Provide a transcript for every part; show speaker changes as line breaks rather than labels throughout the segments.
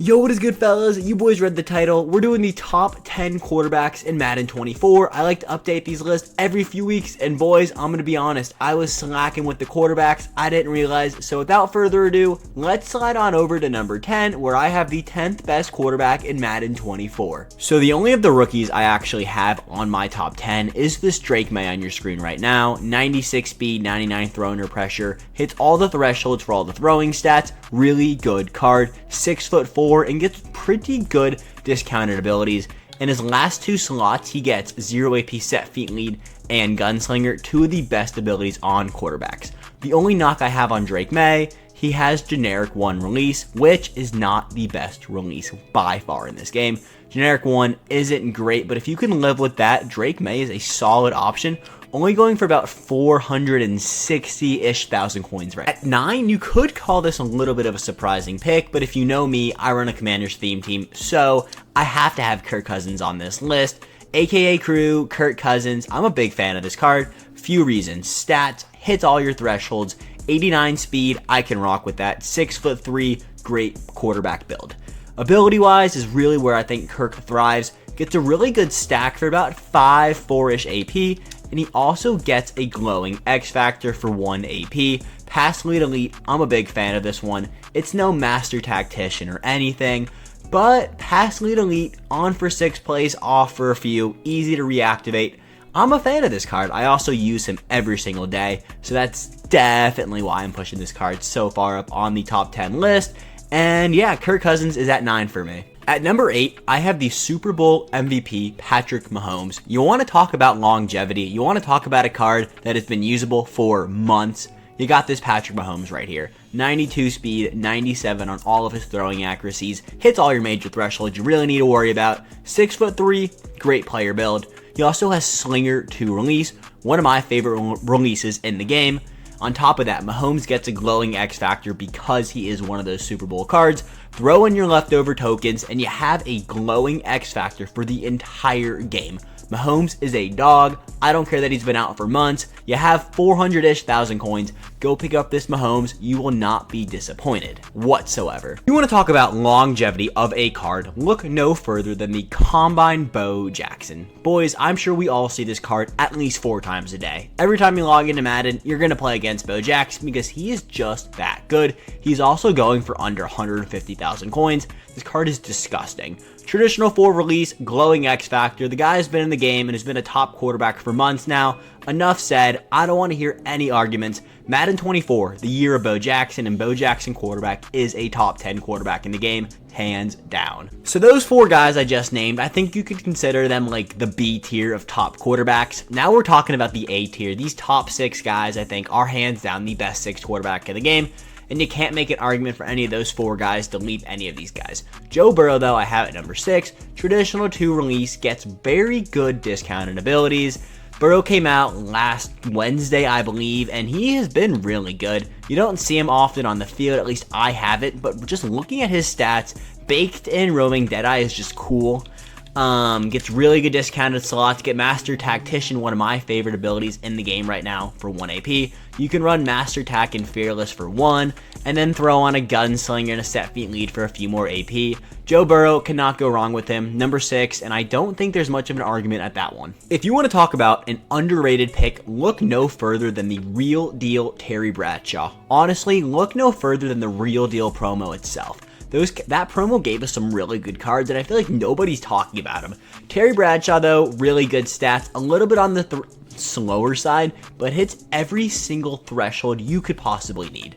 Yo, what is good, fellas? You boys read the title. We're doing the top 10 quarterbacks in Madden 24. I like to update these lists every few weeks, and boys, I'm going to be honest, I was slacking with the quarterbacks. I didn't realize, so without further ado, let's slide on over to number 10, where I have the 10th best quarterback in Madden 24. So the only of the rookies I actually have on my top 10 is this Drake May on your screen right now. 96 speed, 99 throw under pressure, hits all the thresholds for all the throwing stats, really good card, 6'4", and gets pretty good discounted abilities. In his last two slots, he gets 0 AP set feet lead and gunslinger, two of the best abilities on quarterbacks. The only knock I have on Drake May, he has generic 1 release, which is not the best release by far in this game. Generic 1 isn't great, but if you can live with that, Drake May is a solid option, only going for about 460-ish thousand coins right. At 9, you could call this a little bit of a surprising pick, but if you know me, I run a Commanders theme team, so I have to have Kirk Cousins on this list. AKA Crew, Kirk Cousins. I'm a big fan of this card. Few reasons. Stats, hits all your thresholds, 89 speed, I can rock with that. 6'3", great quarterback build. Ability-wise is really where I think Kirk thrives. Gets a really good stack for about 5'4"-ish AP, and he also gets a glowing X Factor for 1 AP. Pass lead elite, I'm a big fan of this one. It's no master tactician or anything, but pass lead elite, on for 6 plays, off for a few, easy to reactivate. I'm a fan of this card. I also use him every single day, so that's definitely why I'm pushing this card so far up on the top 10 list. And yeah, Kirk Cousins is at 9 for me. At number 8, I have the Super Bowl MVP, Patrick Mahomes. You want to talk about longevity. You want to talk about a card that has been usable for months. You got this Patrick Mahomes right here. 92 speed, 97 on all of his throwing accuracies. Hits all your major thresholds you really need to worry about. 6'3", great player build. He also has Slinger 2 release, one of my favorite releases in the game. On top of that, Mahomes gets a glowing X Factor because he is one of those Super Bowl cards. Throw in your leftover tokens, and you have a glowing X Factor for the entire game. Mahomes is a dog. I don't care that he's been out for months. You have 400-ish thousand coins. Go pick up this Mahomes. You will not be disappointed whatsoever. You want to talk about longevity of a card? Look no further than the Combine Bo Jackson. Boys, I'm sure we all see this card at least 4 times a day. Every time you log into Madden, you're going to play against Bo Jackson because he is just that good. He's also going for under 150,000 coins. This card is disgusting. Traditional 4 release, glowing X Factor. The guy has been in the game and has been a top quarterback for months now. Enough said. I don't want to hear any arguments. Madden 24, the year of Bo Jackson, and Bo Jackson quarterback is a top 10 quarterback in the game, hands down. So those 4 guys I just named, I think you could consider them like the B tier of top quarterbacks. Now we're talking about the A tier. These top 6 guys, I think, are hands down the best 6 quarterback in the game. And you can't make an argument for any of those 4 guys to leap any of these guys. Joe Burrow, though, I have at number 6. Traditional 2 release, gets very good discounted abilities. Burrow came out last Wednesday, I believe, and he has been really good. You don't see him often on the field, at least I haven't, but just looking at his stats, baked in roaming Deadeye is just cool. Gets really good discounted slots. Get Master Tactician, one of my favorite abilities in the game right now, for 1 AP. You can run Master Tack and Fearless for 1, and then throw on a Gunslinger and a set feet lead for a few more AP. Joe Burrow, cannot go wrong with him. Number 6, and I don't think there's much of an argument at that one. If you want to talk about an underrated pick, look no further than the Real Deal Terry Bradshaw. Honestly, look no further than the Real Deal promo itself. That promo gave us some really good cards, and I feel like nobody's talking about him. Terry Bradshaw, though, really good stats, a little bit on the slower side, but hits every single threshold you could possibly need.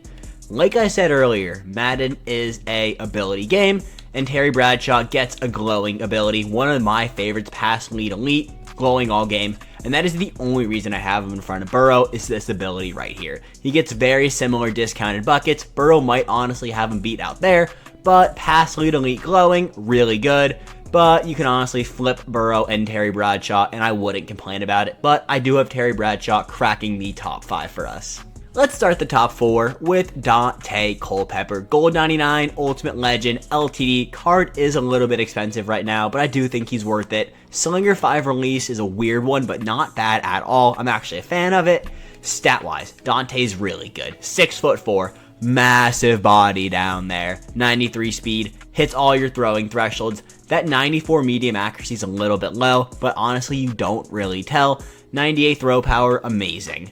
Like I said earlier, Madden is a ability game, and Terry Bradshaw gets a glowing ability, one of my favorites, pass lead elite, glowing all game, and that is the only reason I have him in front of Burrow, is this ability right here. He gets very similar discounted buckets. Burrow might honestly have him beat out there, but pass lead elite glowing, really good. But you can honestly flip Burrow and Terry Bradshaw, and I wouldn't complain about it. But I do have Terry Bradshaw cracking the top 5 for us. Let's start the top 4 with Dante Culpepper. Gold 99, Ultimate Legend, LTD. Card is a little bit expensive right now, but I do think he's worth it. Slinger 5 release is a weird one, but not bad at all. I'm actually a fan of it. Stat-wise, Dante's really good. 6'4", massive body down there. 93 speed, hits all your throwing thresholds. That 94 medium accuracy is a little bit low, but honestly, you don't really tell. 98 throw power, amazing.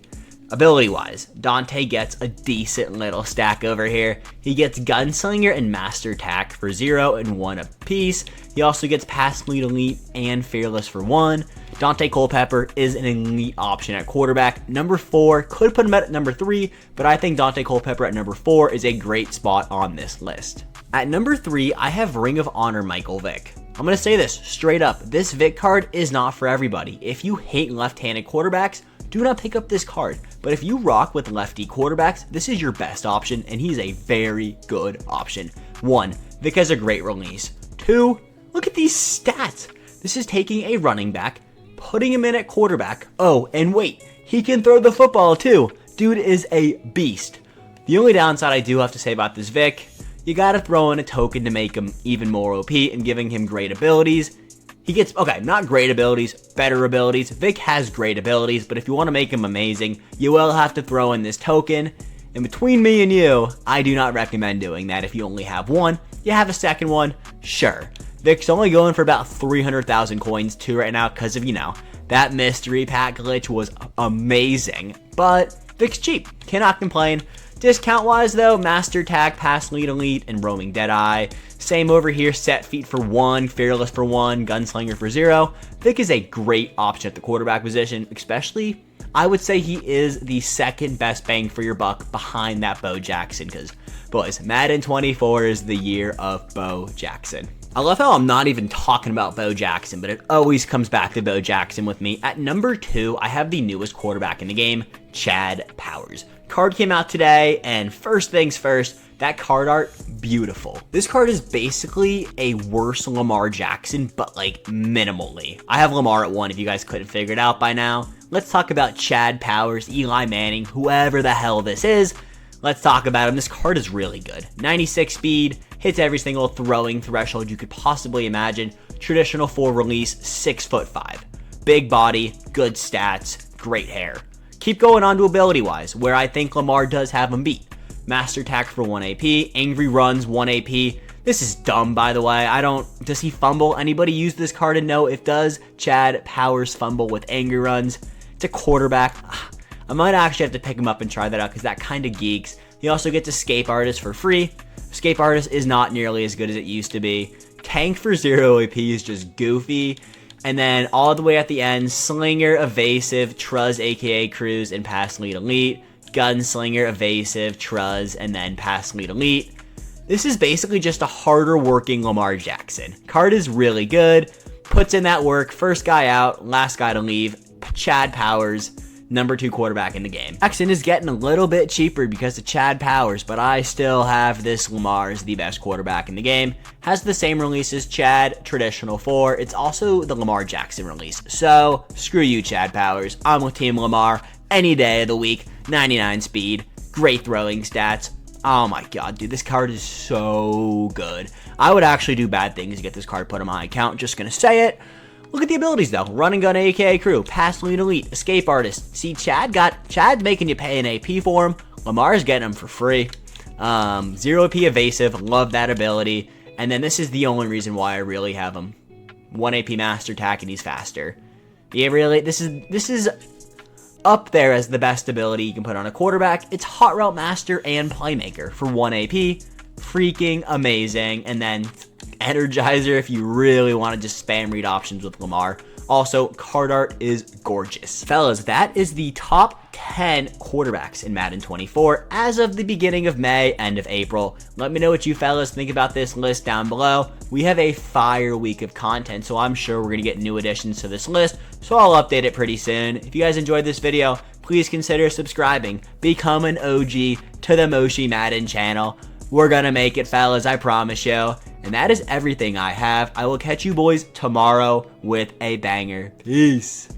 Ability-wise, Dante gets a decent little stack over here. He gets Gunslinger and Master Attack for 0 and 1 apiece. He also gets Pass Lead Elite and Fearless for 1. Dante Culpepper is an elite option at quarterback. Number 4, could put him at number 3, but I think Dante Culpepper at number 4 is a great spot on this list. At number 3, I have Ring of Honor Michael Vick. I'm going to say this straight up. This Vick card is not for everybody. If you hate left-handed quarterbacks, do not pick up this card. But if you rock with lefty quarterbacks, this is your best option, and he's a very good option. 1, Vick has a great release. 2, look at these stats. This is taking a running back, putting him in at quarterback. Oh, and wait, he can throw the football too. Dude is a beast. The only downside I do have to say about this Vick, you gotta throw in a token to make him even more OP and giving him great abilities. He gets, okay, not great abilities, better abilities. Vick has great abilities, but if you want to make him amazing, you will have to throw in this token. And between me and you, I do not recommend doing that. If you only have one, you have a second one, sure. Vick's only going for about 300,000 coins too right now because of, that mystery pack glitch was amazing. But Vick's cheap, cannot complain. Discount-wise, though, Master Attack, Pass Lead Elite, and Roaming Deadeye. Same over here, Set Feet for 1, Fearless for 1, Gunslinger for 0. Vick is a great option at the quarterback position, especially, I would say he is the second best bang for your buck behind that Bo Jackson, because, boys, Madden 24 is the year of Bo Jackson. I love how I'm not even talking about Bo Jackson, but it always comes back to Bo Jackson with me. At number 2, I have the newest quarterback in the game, Chad Powers. Card came out today, and first things first, that card art, beautiful. This card is basically a worse Lamar Jackson, but like minimally. I have Lamar at 1 if you guys couldn't figure it out by now. Let's talk about Chad Powers, Eli Manning, whoever the hell this is. Let's talk about him. This card is really good. 96 speed, hits every single throwing threshold you could possibly imagine. Traditional 4 release, 6'5". Big body, good stats, great hair. Keep going on to ability-wise, where I think Lamar does have him beat. Master Attack for 1 AP, Angry Runs 1 AP. This is dumb, by the way. Does he fumble? Anybody use this card and know if does Chad Powers fumble with Angry Runs? It's a quarterback. I might actually have to pick him up and try that out because that kind of geeks. He also gets Escape Artist for free. Escape Artist is not nearly as good as it used to be. Tank for 0 AP is just goofy. And then all the way at the end, Slinger, Evasive, Truz, aka Cruise, and Pass Lead Elite. Gunslinger, Evasive, Truz, and then Pass Lead Elite. This is basically just a harder working Lamar Jackson. Card is really good, puts in that work, first guy out, last guy to leave. Chad Powers, number 2 quarterback in the game. Jackson is getting a little bit cheaper because of Chad Powers, but I still have this Lamar as the best quarterback in the game. Has the same release as Chad, traditional 4. It's also the Lamar Jackson release. So, screw you, Chad Powers. I'm with Team Lamar any day of the week. 99 speed, great throwing stats. Oh my god, dude, this card is so good. I would actually do bad things to get this card put on my account, just gonna say it. Look at the abilities though. Run and Gun aka Crew, Pass Lead Elite, Escape Artist. See, Chad's making you pay an AP for him. Lamar's getting him for free. 0 AP Evasive, love that ability. And then this is the only reason why I really have him. 1 AP Master Attack and he's faster. Yeah, really, this is up there as the best ability you can put on a quarterback. It's Hot Route Master and Playmaker for 1 AP. Freaking amazing. And then Energizer if you really want to just spam read options with Lamar. Also, card art is gorgeous. Fellas, that is the top 10 quarterbacks in Madden 24 as of the beginning of May, end of April. Let me know what you fellas think about this list down below. We have a fire week of content, so I'm sure we're going to get new additions to this list, so I'll update it pretty soon. If you guys enjoyed this video, please consider subscribing. Become an OG to the Moshi Madden channel. We're going to make it, fellas, I promise you. And that is everything I have. I will catch you boys tomorrow with a banger. Peace.